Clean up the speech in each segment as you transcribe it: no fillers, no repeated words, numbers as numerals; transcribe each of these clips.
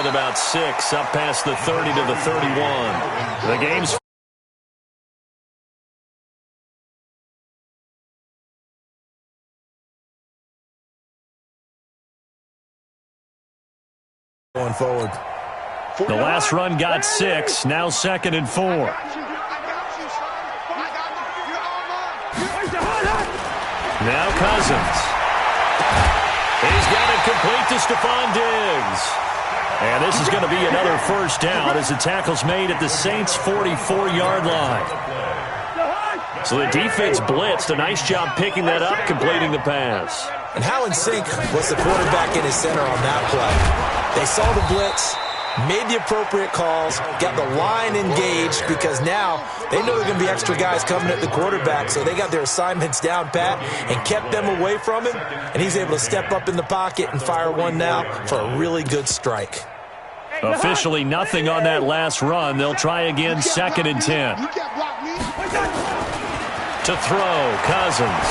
about 6, up past the 30 to the 31. The game's going forward. The last run got 6, now 2nd and 4. Now Cousins. He's got it complete to Stephon Diggs. And this is going to be another first down as the tackle's made at the Saints' 44-yard line. So the defense blitzed. A nice job picking that up, completing the pass. And how in sync was the quarterback in his center on that play? They saw the blitz, made the appropriate calls, got the line engaged because now they know there are going to be extra guys coming at the quarterback, so they got their assignments down pat and kept them away from him, and he's able to step up in the pocket and fire one now for a really good strike. Officially nothing on that last run. They'll try again, 2nd and 10. To throw, Cousins.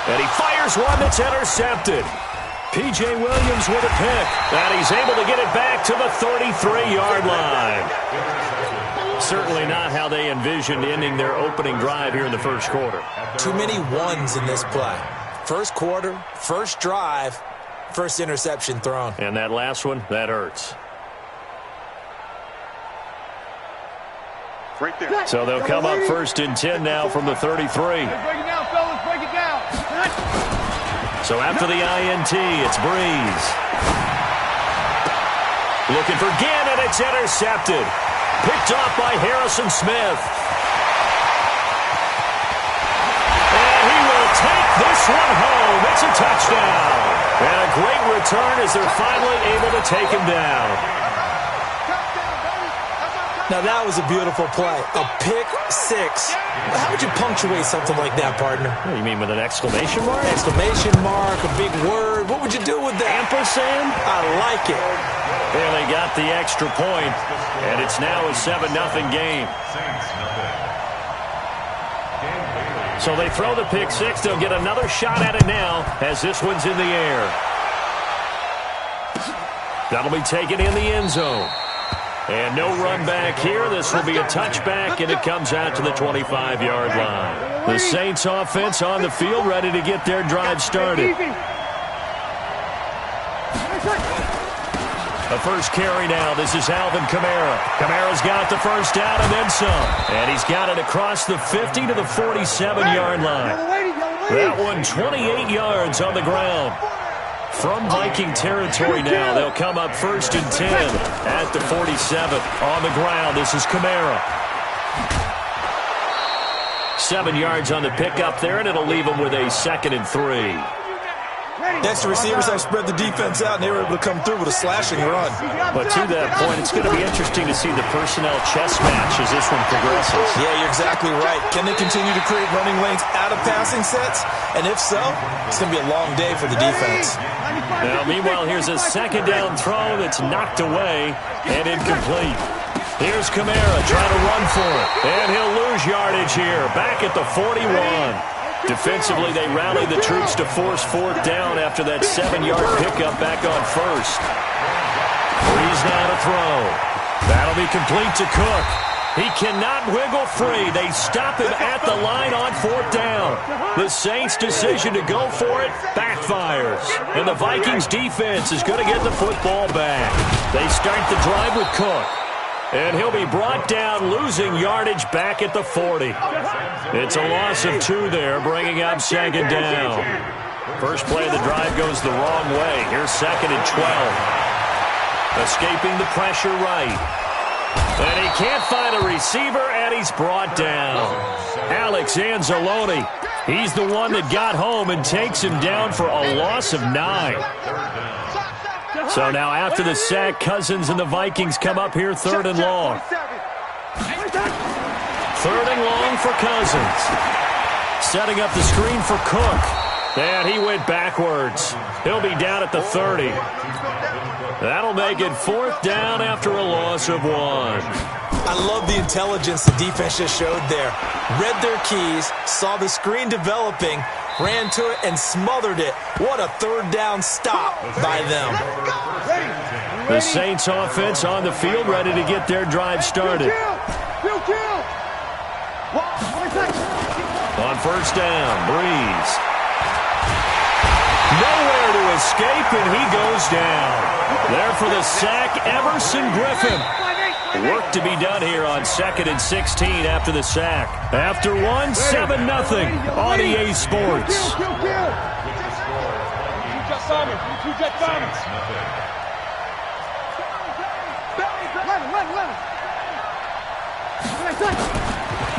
And he fires one that's intercepted. P.J. Williams with a pick. And he's able to get it back to the 33-yard line. Certainly not how they envisioned ending their opening drive here in the first quarter. Too many ones in this play. First quarter, first drive, first interception thrown. And that last one, that hurts. Right there. So they'll come up 1st and 10 now from the 33. Break it down, fellas. Break it down. So after the INT, it's Breeze. Looking for Gannon. It's intercepted. Picked off by Harrison Smith. And he will take this one home. It's a touchdown. And a great return as they're finally able to take him down. Now, that was a beautiful play. A pick six. How would you punctuate something like that, partner? What do you mean, with an exclamation mark? Exclamation mark, a big word. What would you do with that? Ampersand? I like it. And they got the extra point, and it's now a 7-0 game. So they throw the pick six. They'll get another shot at it now as this one's in the air. That'll be taken in the end zone. And no run back here. This will be a touchback, and it comes out to the 25-yard line. The Saints offense on the field, ready to get their drive started. The first carry now. This is Alvin Kamara. Kamara's got the first down and then some. And he's got it across the 50 to the 47-yard line. That one 28 yards on the ground. From Viking territory now, they'll come up 1st and 10 at the 47. On the ground, this is Kamara. 7 yards on the pickup there, and it'll leave them with a 2nd and 3. Next, the receivers have spread the defense out, and they were able to come through with a slashing run. But to that point, it's going to be interesting to see the personnel chess match as this one progresses. Yeah, you're exactly right. Can they continue to create running lanes out of passing sets? And if so, it's going to be a long day for the defense. Now, meanwhile, here's a 2nd down throw that's knocked away and incomplete. Here's Kamara trying to run for it. And he'll lose yardage here. Back at the 41. Defensively, they rallied the troops to force 4th down after that 7-yard pickup back on 1st. Breeze now to throw. That'll be complete to Cook. He cannot wiggle free. They stop him at the line on 4th down. The Saints' decision to go for it backfires. And the Vikings' defense is going to get the football back. They start the drive with Cook. And he'll be brought down, losing yardage back at the 40. It's a loss of 2 there, bringing up 2nd down. First play of the drive goes the wrong way. Here's 2nd and 12. Escaping the pressure right. And he can't find a receiver, and he's brought down. Alex Anzalone, he's the one that got home and takes him down for a loss of 9. So now after the sack, Cousins and the Vikings come up here 3rd and long. 3rd and long for Cousins. Setting up the screen for Cook. And he went backwards. He'll be down at the 30. That'll make it 4th down after a loss of 1. I love the intelligence the defense just showed there. Read their keys, saw the screen developing, ran to it and smothered it. What a 3rd down stop by them. The Saints offense on the field, ready to get their drive started. On first down, Breeze. Nowhere to escape, and he goes down. There for the sack, Everson Griffin. Work to be done here on 2nd and 16 after the sack. After one, 7-0 on EA Sports.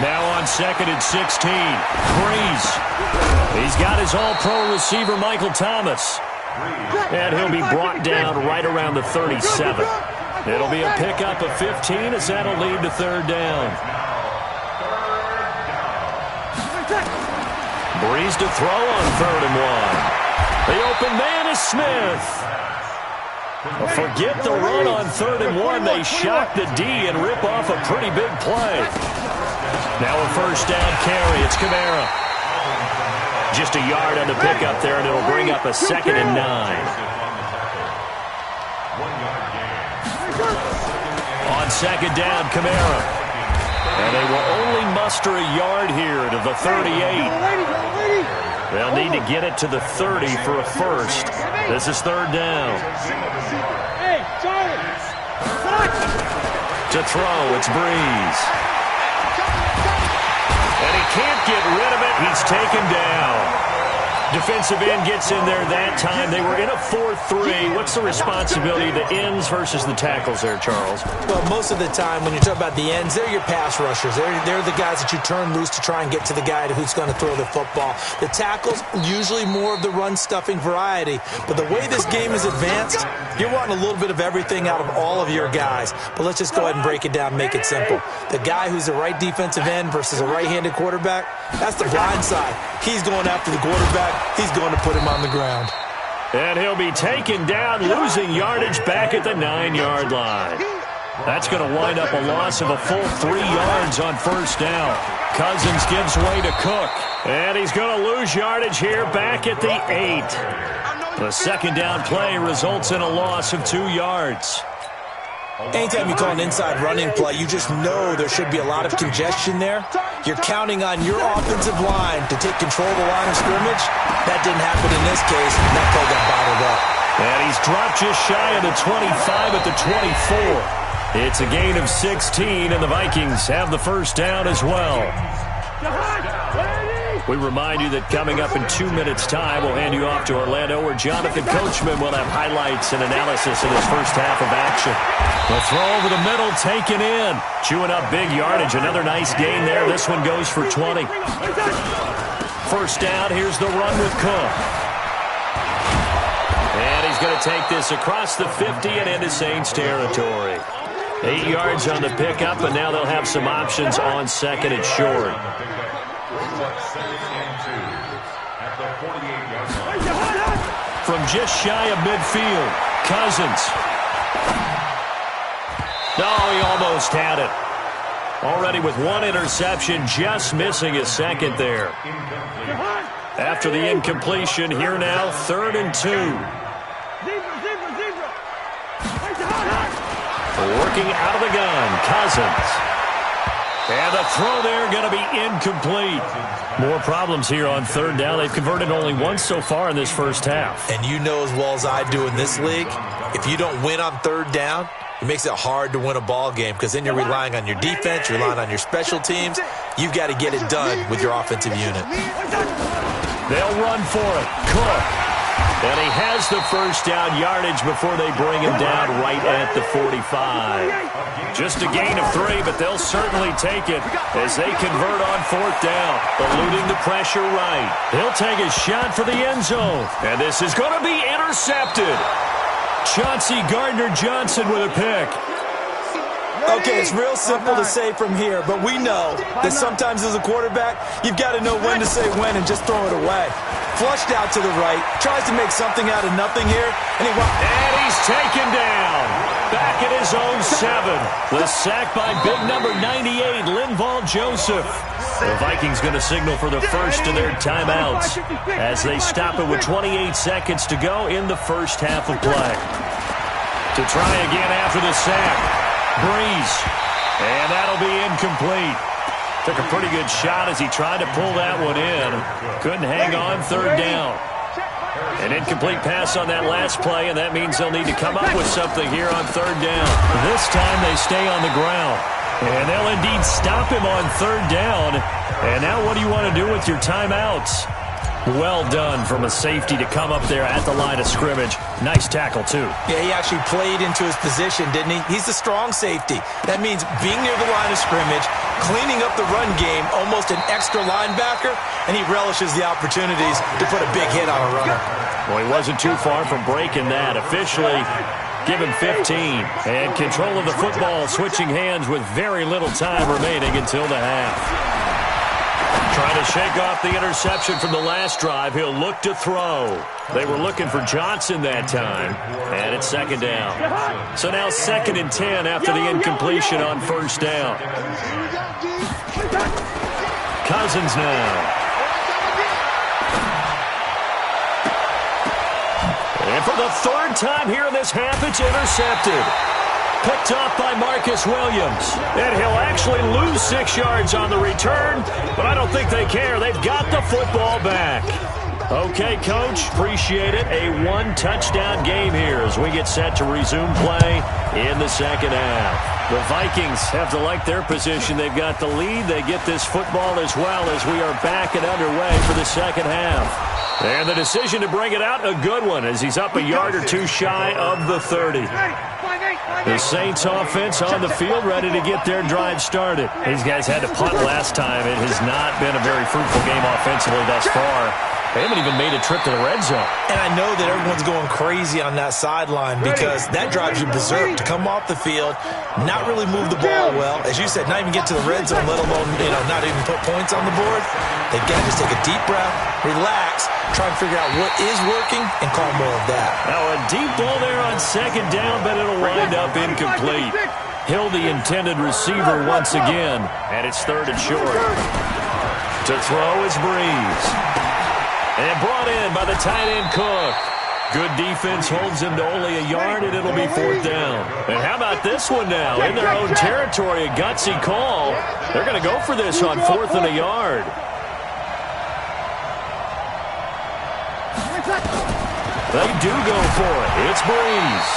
Now on 2nd and 16, Breeze. He's got his all-pro receiver, Michael Thomas. And he'll be brought down right around the 37. It'll be a pickup of 15 as that'll lead to 3rd down. Breeze to throw on 3rd and 1. The open man is Smith. Forget the run on 3rd and 1. They shock the D and rip off a pretty big play. Now a first down carry. It's Kamara. Just a yard on the pickup there, and it'll bring up a 2nd and 9. On 2nd down, Kamara. And they will only muster a yard here to the 38. They'll need to get it to the 30 for a first. This is 3rd down. To throw, it's Breeze. And he can't get rid of it. He's taken down. Defensive end gets in there that time. They were in a 4-3. What's the responsibility of the ends versus the tackles there, Charles? Well, most of the time when you talk about the ends, they're your pass rushers. They're the guys that you turn loose to try and get to the guy who's going to throw the football. The tackles, usually more of the run-stuffing variety. But the way this game is advanced, you're wanting a little bit of everything out of all of your guys. But let's just go ahead and break it down, make it simple. The guy who's the right defensive end versus a right-handed quarterback, that's the blind side. He's going after the quarterback. He's going to put him on the ground. And he'll be taken down, losing yardage back at the 9-yard line. That's going to wind up a loss of a full 3 yards on first down. Cousins gives way to Cook. And he's going to lose yardage here back at the 8. The 2nd down play results in a loss of 2 yards. Anytime you call an inside running play, you just know there should be a lot of congestion there. You're counting on your offensive line to take control of the line of scrimmage. That didn't happen in this case. That play got bottled up. And he's dropped just shy of the 25 at the 24. It's a gain of 16, and the Vikings have the first down as well. We remind you that coming up in 2 minutes' time, we'll hand you off to Orlando, where Jonathan Coachman will have highlights and analysis of this first half of action. The throw over the middle, taken in. Chewing up big yardage. Another nice gain there. This one goes for 20. First down, here's the run with Cook. And he's going to take this across the 50 and into Saints territory. 8 yards on the pickup, and now they'll have some options on 2nd and short. From just shy of midfield, Cousins. No, he almost had it. Already with 1 interception, just missing his 2nd there. After the incompletion, here now, 3rd and 2. Working out of the gun, Cousins. And the throw there going to be incomplete. More problems here on 3rd down. They've converted only once so far in this first half. And you know as well as I do in this league, if you don't win on 3rd down, it makes it hard to win a ball game because then you're relying on your defense, you're relying on your special teams. You've got to get it done with your offensive unit. They'll run for it. Cook. And he has the first down yardage before they bring him down right at the 45. Just a gain of 3, but they'll certainly take it as they convert on 4th down, eluding the pressure right. He'll take a shot for the end zone, and this is going to be intercepted. Chauncey Gardner-Johnson with a pick. Okay, it's real simple to say from here, but we know that sometimes as a quarterback, you've got to know when to say when and just throw it away. Flushed out to the right, tries to make something out of nothing here, and he's taken down. Back at his own 7. The sack by big number 98, Linval Joseph. The Vikings going to signal for the first of their timeouts as they stop it with 28 seconds to go in the first half of play. To try again after the sack. Breeze. And that'll be incomplete. Took a pretty good shot as he tried to pull that one in. Couldn't hang on third down. An incomplete pass on that last play, and that means they'll need to come up with something here on third down. This time they stay on the ground. And they'll indeed stop him on third down. And now what do you want to do with your timeouts? Well done from a safety to come up there at the line of scrimmage. Nice tackle, too. Yeah, he actually played into his position, didn't he? He's the strong safety. That means being near the line of scrimmage, cleaning up the run game, almost an extra linebacker, and he relishes the opportunities to put a big hit on a runner. Well, he wasn't too far from breaking that. Officially, give him 15. And control of the football switching hands with very little time remaining until the half. Trying to shake off the interception from the last drive. He'll look to throw. They were looking for Johnson that time. And it's second down. So now 2nd and 10 after the incompletion on first down. Cousins now. And for the 3rd time here in this half, it's intercepted. Picked off by Marcus Williams. And he'll actually lose 6 yards on the return, but I don't think they care. They've got the football back. Okay, Coach, appreciate it. A 1-touchdown game here as we get set to resume play in the second half. The Vikings have to like their position. They've got the lead. They get this football as well as we are back and underway for the second half. And the decision to bring it out, a good one, as he's up a yard or two shy of the 30. The Saints offense on the field, ready to get their drive started. These guys had to punt last time. It has not been a very fruitful game offensively thus far. They haven't even made a trip to the red zone. And I know that everyone's going crazy on that sideline because that drives you berserk to come off the field, not really move the ball well. As you said, not even get to the red zone, let alone, not even put points on the board. They've got to just take a deep breath, relax, try and figure out what is working, and call more of that. Now a deep ball there on second down, but it'll wind up incomplete. Hill, the intended receiver once again, and it's 3rd and short. To throw is Breeze. And brought in by the tight end Cook. Good defense holds him to only a yard, and it'll be 4th down. And how about this one now? In their own territory, a gutsy call. They're going to go for this on 4th and a yard. They do go for it. It's Breeze.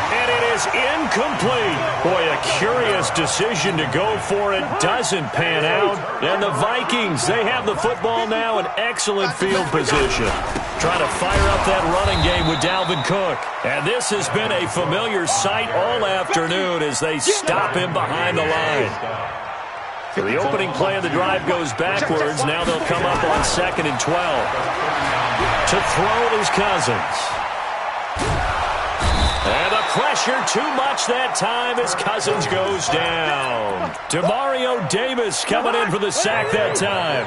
And it is incomplete. Boy, a curious decision to go for it. Doesn't pan out. And the Vikings, they have the football now in excellent field position. Trying to fire up that running game with Dalvin Cook. And this has been a familiar sight all afternoon as they stop him behind the line. So the opening play of the drive goes backwards. Now they'll come up on 2nd and 12. To throw is Cousins. And the pressure too much that time as Cousins goes down. Demario Davis coming in for the sack that time.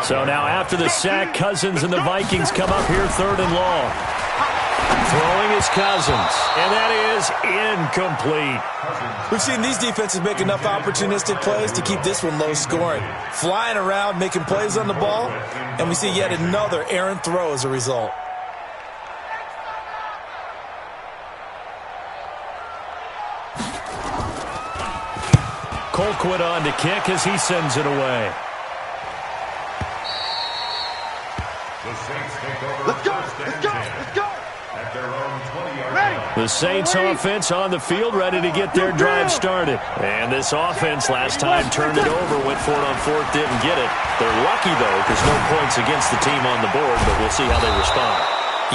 So now after the sack, Cousins and the Vikings come up here 3rd and long. Throwing is Cousins, and that is incomplete. We've seen these defenses make enough opportunistic plays to keep this one low scoring. Flying around, making plays on the ball, and we see yet another errant throw as a result. Colquitt on to kick as he sends it away. Let's go! Let's go! Let's go! The Saints offense on the field, ready to get their drive started. And this offense last time turned it over, went for it on 4th, didn't get it. They're lucky, though, because no points against the team on the board, but we'll see how they respond.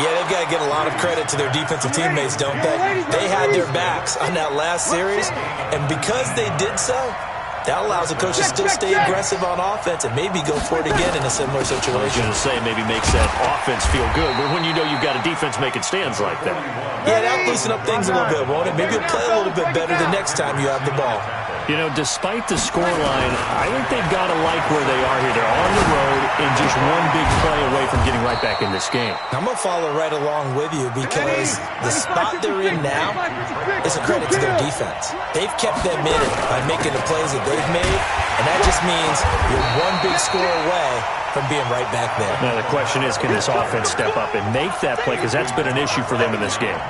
Yeah, they've got to get a lot of credit to their defensive teammates, don't they? They had their backs on that last series, and because they did so, that allows the coach to still stay aggressive on offense and maybe go for it again in a similar situation. I was going to say maybe makes that offense feel good, but when you know you've got a defense making stands like that. Yeah, that'll loosen up things a little bit, won't it? Maybe you'll play a little bit better the next time you have the ball. You know, despite the scoreline, I think they've got to like where they are here. They're on the road and just one big play away from getting right back in this game. I'm going to follow right along with you because the spot they're in now is a credit to their defense. They've kept them in it by making the plays that they've made, and that just means you're one big score away from being right back there. Now, the question is, can this offense step up and make that play? Because that's been an issue for them in this game.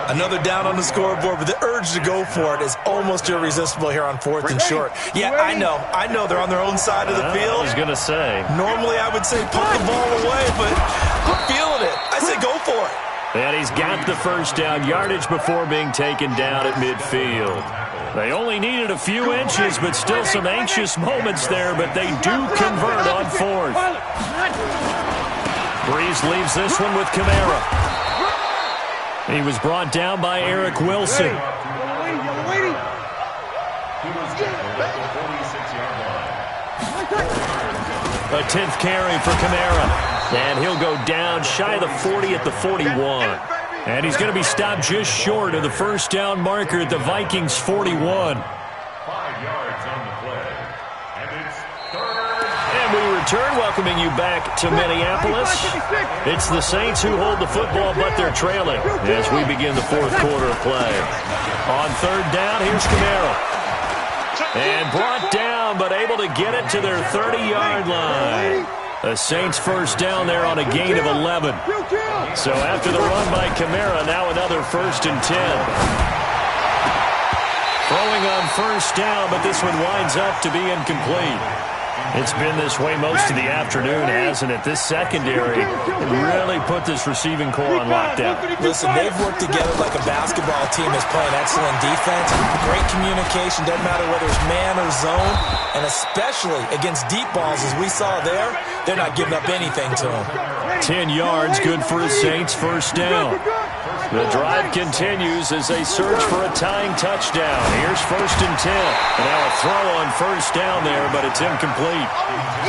Another down on the scoreboard, but the urge to go for it is almost irresistible here on 4th and short. Yeah, I know they're on their own side of the field. I was going to say. Normally I would say put the ball away, but I'm feeling it. I say go for it. And he's got the first down yardage before being taken down at midfield. They only needed a few inches, but still some anxious moments there, but they do convert on 4th. Breeze leaves this one with Kamara. He was brought down by Eric Wilson. A 10th carry for Kamara. And he'll go down shy of the 40 at the 41. And he's going to be stopped just short of the first down marker at the Vikings' 41. 5 yards on the play. And it's third. And we return, welcoming you back to Minneapolis. It's the Saints who hold the football, but they're trailing as we begin the 4th quarter of play. On 3rd down, here's Kamara. And brought down, but able to get it to their 30-yard line. The Saints first down there on a gain of 11. So after the run by Kamara, now another 1st and 10. Throwing on 1st down, but this one winds up to be incomplete. It's been this way most of the afternoon, hasn't it? This secondary really put this receiving core on lockdown. Listen, they've worked together like a basketball team that's playing excellent defense. Great communication, doesn't matter whether it's man or zone. And especially against deep balls, as we saw there, they're not giving up anything to them. 10 yards, good for the Saints, first down. The drive continues as they search for a tying touchdown. Here's 1st and 10. And now a throw on 1st down there, but it's incomplete.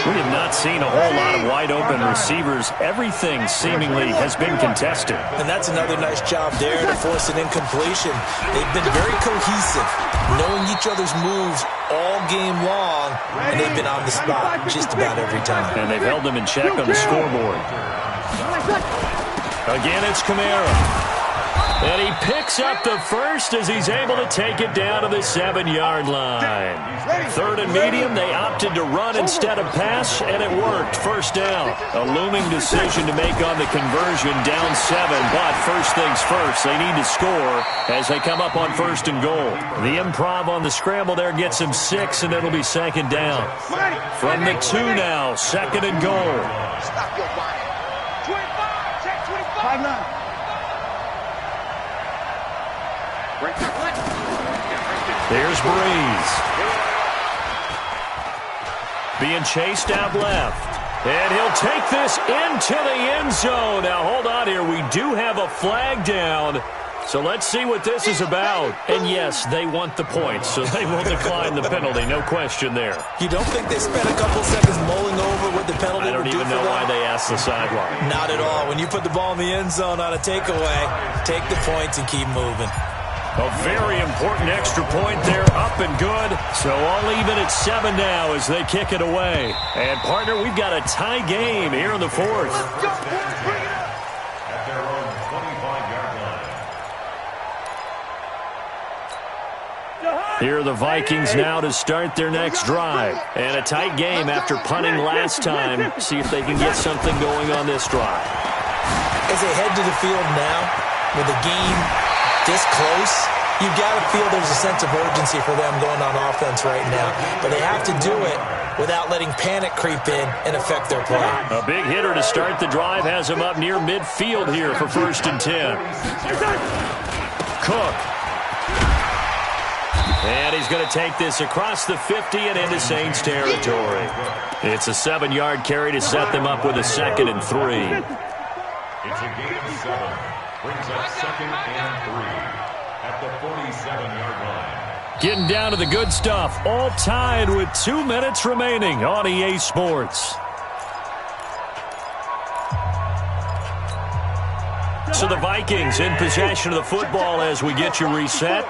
We have not seen a whole lot of wide-open receivers. Everything seemingly has been contested. And that's another nice job there to force an incompletion. They've been very cohesive, knowing each other's moves all game long, and they've been on the spot just about every time. And they've held them in check on the scoreboard. Again, it's Kamara. And he picks up the first as he's able to take it down to the 7-yard line. 3rd and medium, they opted to run instead of pass, and it worked. First down. A looming decision to make on the conversion, down 7. But first things first, they need to score as they come up on 1st and goal. The improv on the scramble there gets him 6, and it'll be 2nd down. From the 2 now, 2nd and goal. Stop your body. 25, check 25. There's Breeze. Being chased out left. And he'll take this into the end zone. Now, hold on here. We do have a flag down. So let's see what this is about. And, yes, they want the points, so they will decline the penalty. No question there. You don't think they spent a couple seconds mulling over what the penalty I don't even know why they asked the sideline. Not at all. When you put the ball in the end zone on a takeaway, take the points and keep moving. A very important extra point there, up and good. So all even at 7 now as they kick it away. And, partner, we've got a tie game here in the 4th. At their own 25-yard line. Here are the Vikings now to start their next drive. And a tight game after punting last time. See if they can get something going on this drive. As they head to the field now, with the game this close, you've got to feel there's a sense of urgency for them going on offense right now. But they have to do it without letting panic creep in and affect their play. A big hitter to start the drive has him up near midfield here for 1st and 10. Cook. And he's going to take this across the 50 and into Saints territory. It's a 7-yard carry to set them up with a 2nd and 3. It's a gain of 7. Brings up 2nd and 3 at the 47-yard line. Getting down to the good stuff. All tied with 2 minutes remaining on EA Sports. So the Vikings in possession of the football as we get you reset.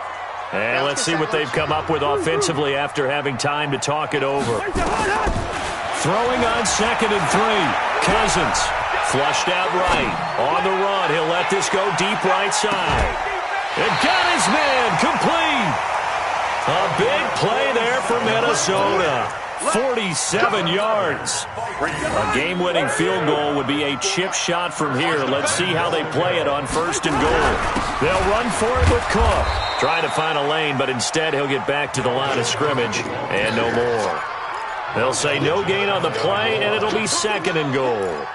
And let's see what they've come up with offensively after having time to talk it over. Throwing on 2nd and 3. Cousins. Flushed out right. On the run. He'll let this go deep right side. And got his man complete. A big play there for Minnesota. 47 yards. A game-winning field goal would be a chip shot from here. Let's see how they play it on 1st and goal. They'll run for it with Cook. Trying to find a lane, but instead he'll get back to the line of scrimmage and no more. They'll say no gain on the play, and it'll be 2nd and goal.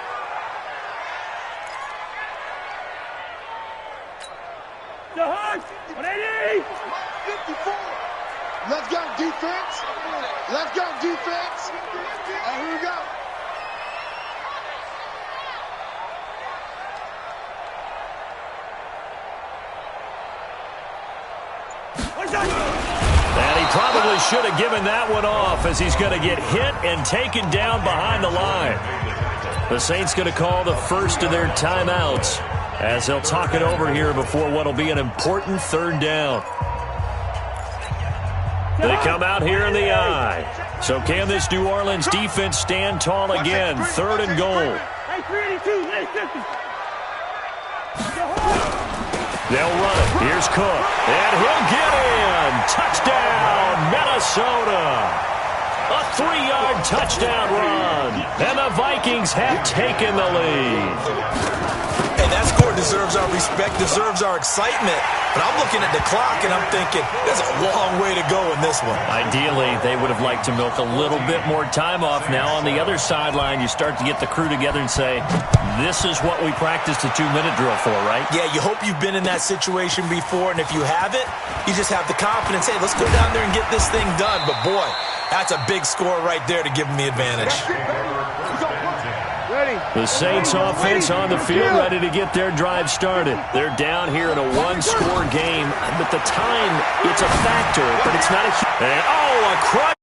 Let's go, defense. Let's go, defense. And here we go. And he probably should have given that one off, as he's going to get hit and taken down behind the line. The Saints going to call the first of their timeouts as they'll talk it over here before what will be an important 3rd down. They come out here in the eye. So can this New Orleans defense stand tall again? 3rd and goal. They'll run it. Here's Cook. And he'll get in. Touchdown, Minnesota. A 3-yard touchdown run. And the Vikings have taken the lead. Hey, that score deserves our respect, deserves our excitement. But I'm looking at the clock, and I'm thinking, there's a long way to go in this one. Ideally, they would have liked to milk a little bit more time off. Now on the other sideline, you start to get the crew together and say, this is what we practiced a 2-minute drill for, right? Yeah, you hope you've been in that situation before, and if you haven't, you just have the confidence, hey, let's go down there and get this thing done. But, boy, that's a big score right there to give them the advantage. The Saints offense on the field, ready to get their drive started. They're down here in a 1-score game, but the time, it's a factor, but it's not a... And, a crush.